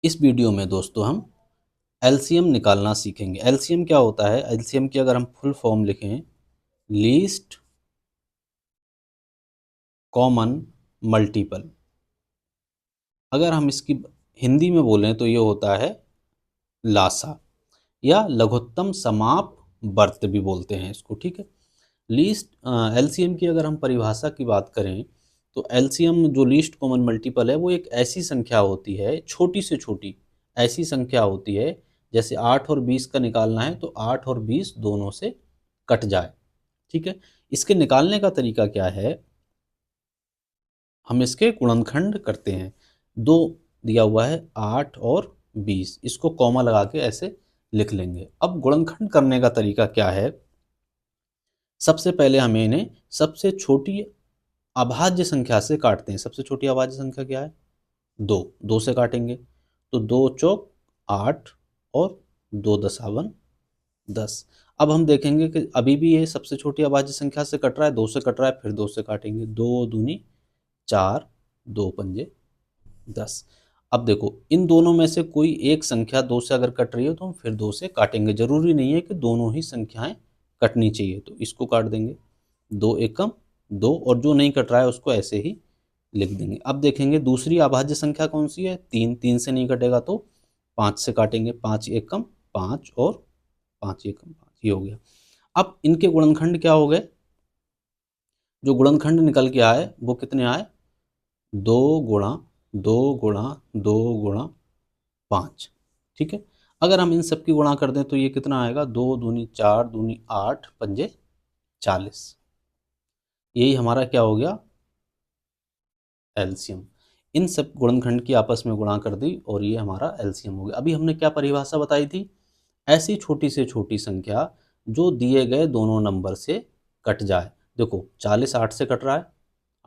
इस वीडियो में दोस्तों हम एलसीएम निकालना सीखेंगे। एलसीएम क्या होता है? एलसीएम की अगर हम फुल फॉर्म लिखें, लीस्ट कॉमन मल्टीपल। अगर हम इसकी हिंदी में बोलें तो ये होता है लासा, या लघुत्तम समाप वर्त भी बोलते हैं इसको। ठीक है। लीस्ट एलसीएम की अगर हम परिभाषा की बात करें तो एलसीएम जो लीस्ट कॉमन मल्टीपल है वो एक ऐसी संख्या होती है, छोटी से छोटी ऐसी संख्या होती है, जैसे 8 और 20 का निकालना है तो 8 और 20 दोनों से कट जाए। ठीक है। इसके निकालने का तरीका क्या है? हम इसके गुणनखंड करते हैं। दो दिया हुआ है 8 और 20, इसको कॉमा लगा के ऐसे लिख लेंगे। अब गुणनखंड करने का तरीका क्या है? सबसे पहले हमें इन्हें सबसे छोटी अभाज्य संख्या से काटते हैं। सबसे छोटी अभाज्य संख्या क्या है? 2। 2 से काटेंगे तो 2 चौक 8 और 2 दशावन 10। अब हम देखेंगे कि अभी भी ये सबसे छोटी अभाज्य संख्या से कट रहा है, 2 से कट रहा है, फिर 2 से काटेंगे। 2 दूनी 4, 2 पंजे 10। अब देखो इन दोनों में से कोई एक संख्या 2 से अगर कट रही है तो हम फिर 2 से काटेंगे। जरूरी नहीं है कि दोनों ही संख्याएं कटनी चाहिए, तो इसको काट देंगे। 2 एकम 2, और जो नहीं कट रहा है उसको ऐसे ही लिख देंगे। अब देखेंगे दूसरी अभाज्य संख्या कौन सी है? 3। 3 से नहीं कटेगा तो 5 से काटेंगे। 5 एकम 5 और 5 एकम 5, ये हो गया। अब इनके गुणनखंड क्या हो गए? जो गुणनखंड निकल के आए वो कितने आए? 2 गुणा 2 गुणा 2 गुणा 5। ठीक है। अगर हम इन सब की गुणा कर दें तो ये कितना आएगा? 2 दूनी 4, दूनी 8, पंजे 40। यही हमारा क्या हो गया? एलसीएम। इन सब गुणनखंड की आपस में गुणा कर दी और ये हमारा एलसीएम हो गया। अभी हमने क्या परिभाषा बताई थी? ऐसी छोटी से छोटी संख्या जो दिए गए दोनों नंबर से कट जाए। देखो 40 8 से कट रहा है,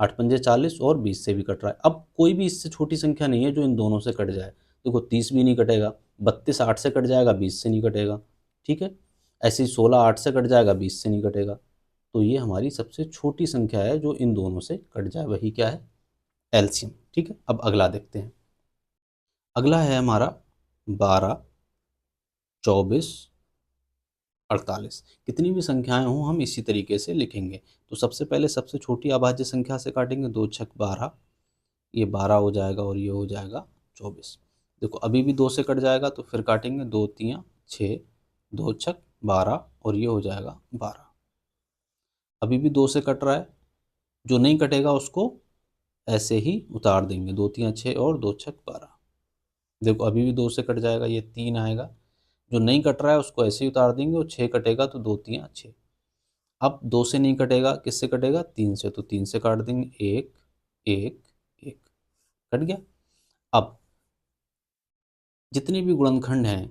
8 पंजे 40, और 20 से भी कट रहा है। अब कोई भी इससे छोटी संख्या नहीं है जो इन दोनों से कट जाए। देखो 30 भी नहीं कटेगा, 32 8 से कट जाएगा, 20 से नहीं कटेगा। ठीक है। ऐसे ही 16 8 से कट जाएगा, 20 से नहीं कटेगा। तो ये हमारी सबसे छोटी संख्या है जो इन दोनों से कट जाए, वही क्या है? एलसीएम। ठीक है। अब अगला देखते हैं। अगला है हमारा 12, 24, 48। कितनी भी संख्याएं हों हम इसी तरीके से लिखेंगे। तो सबसे पहले सबसे छोटी अभाज्य संख्या से काटेंगे। 2 छक 12, ये 12 हो जाएगा और ये हो जाएगा 24। देखो अभी भी 2 से कट जाएगा तो फिर काटेंगे। 2 तियाँ 6, 2 छक 12, और ये हो जाएगा 12। अभी भी 2 से कट रहा है, जो नहीं कटेगा उसको ऐसे ही उतार देंगे। 2 तियाँ 6 और 2 छक 12। देखो अभी भी 2 से कट जाएगा, ये 3 आएगा। जो नहीं कट रहा है उसको ऐसे ही उतार देंगे, और 6 कटेगा तो 2 तियाँ 6। अब 2 से नहीं कटेगा, किससे कटेगा? 3 से, तो 3 से काट देंगे। 1 1 1, कट गया। अब जितने भी गुणनखंड हैं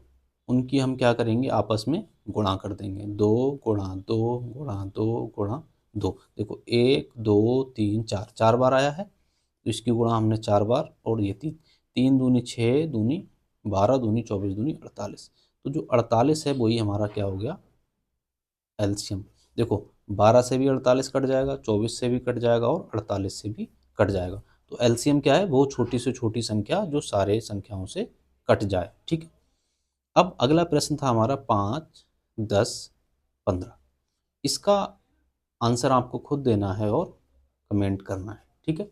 उनकी हम क्या करेंगे? आपस में गुणा कर देंगे। 2 गुणा 2 गुणा 2 गुणा 2। देखो 1 2 3 4, 4 बार आया है तो इसकी गुणा हमने 4 बार, और ये 3। 3 दूनी 6, दूनी 12, दूनी 24, दूनी 48। तो जो 48 है वही हमारा क्या हो गया? एलसीएम। देखो 12 से भी 48 कट जाएगा, 24 से भी कट जाएगा, और 48 से भी कट जाएगा। तो एलसीएम क्या है? वो छोटी से छोटी संख्या जो सारे संख्याओं से कट जाए। ठीक है। अब अगला प्रश्न था हमारा 5, 10, 15। इसका आंसर आपको खुद देना है और कमेंट करना है। ठीक है।